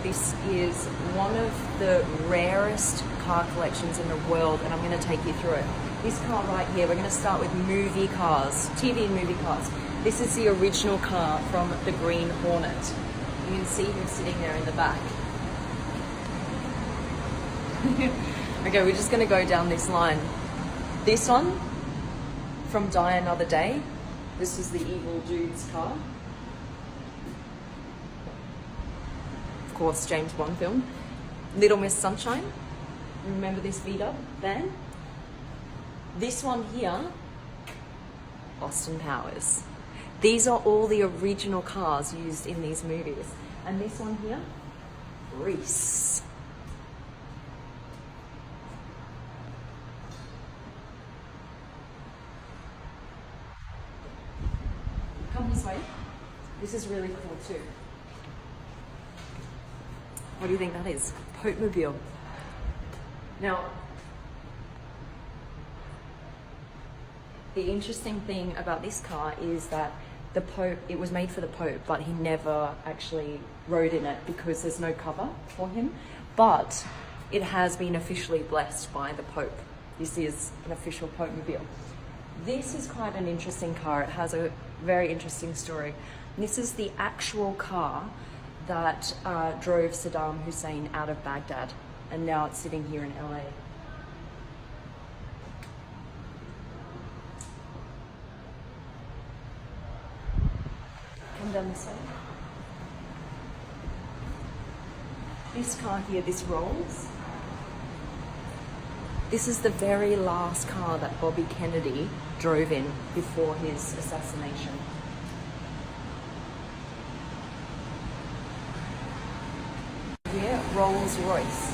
this is one of the rarest car collections in the world, and I'm going to take you through it. This car right here, we're going to start with movie cars, TV and movie cars. This is the original car from the Green Hornet. You can see him sitting there in the back. Okay, we're just going to go down this line. This one, from Die Another Day. This is the evil dude's car. Of course, James Bond film. Little Miss Sunshine. Remember this V-dub van? This one here, Austin Powers. These are all the original cars used in these movies. And this one here, Reese. Come this way. This is really cool too. What do you think that is? Pope-mobile. Now, the interesting thing about this car is that the Pope, it was made for the Pope, but he never actually rode in it because there's no cover for him. But it has been officially blessed by the Pope. This is an official Pope-mobile. This is quite an interesting car. It has a very interesting story. This is the actual car that drove Saddam Hussein out of Baghdad, and now it's sitting here in LA. Come down this way. This car here, this Rolls, this is the very last car that Bobby Kennedy drove in before his assassination. Yeah, Rolls Royce.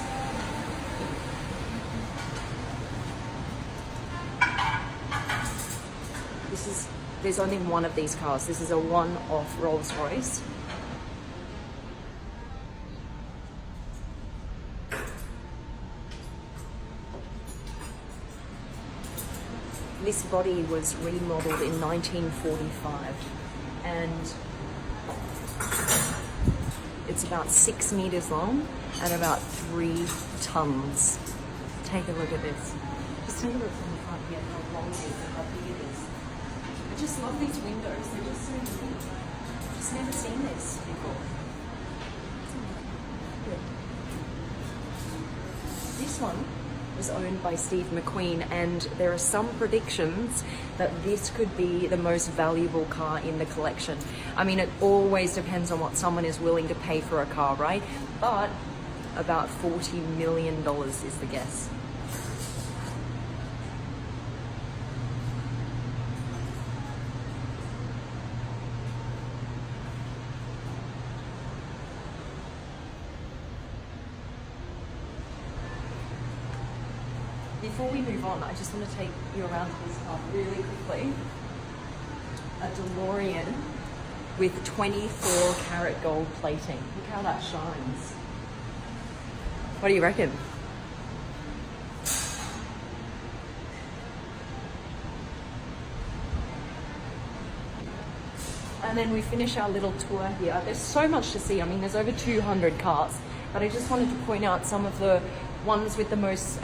There's only one of these cars. This is a one-off Rolls Royce. This body was remodeled in 1945, and it's about 6 meters long and about 3 tons. Take a look at this. Just take a look from the front here, how long it is and how big it is. I just love these windows, they're just so big. I've just never seen this before. This one was owned by Steve McQueen, and there are some predictions that this could be the most valuable car in the collection. I mean, it always depends on what someone is willing to pay for a car, right? But about $40 million is the guess. Before we move on, I just want to take you around to this car really quickly. A DeLorean with 24 karat gold plating. Look how that shines. What do you reckon? And then we finish our little tour here. There's so much to see. I mean, there's over 200 cars, but I just wanted to point out some of the ones with the most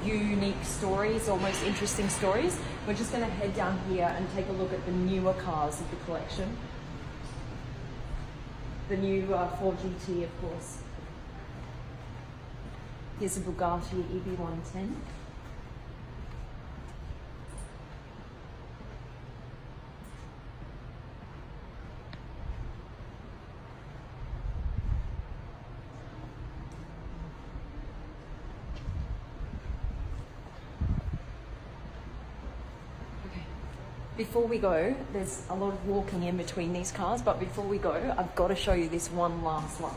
unique stories or most interesting stories. We're just going to head down here and take a look at the newer cars of the collection. The new Ford GT, of course. Here's a Bugatti EB110. Before we go, there's a lot of walking in between these cars, but before we go, I've got to show you this one last one.